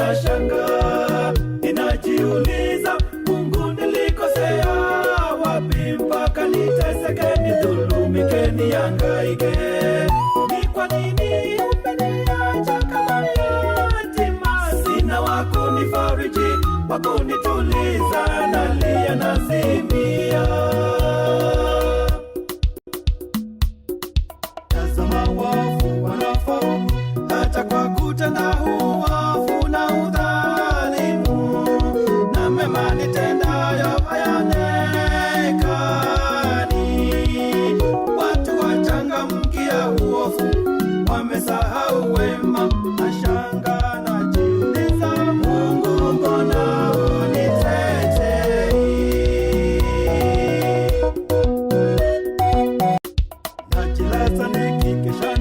ninashangaa, ninajiuliza, Mungu nilikosea wapi mpaka niteseke, nidhulumike, nihangaike? Ni kwa nini umeniacha kama yatima? Sina wa kunifariji, wa kunituliza, nalia nazimia. Tazama wafu wanafaulu hata kwa kutenda uovu na udhalimu, na mema nitendayo hayaonekani. Watu wachangamkia uovu, wamesahau wema. Nashangaa najiuliza, Mungu mbona unitetei? Najilaza nikikesha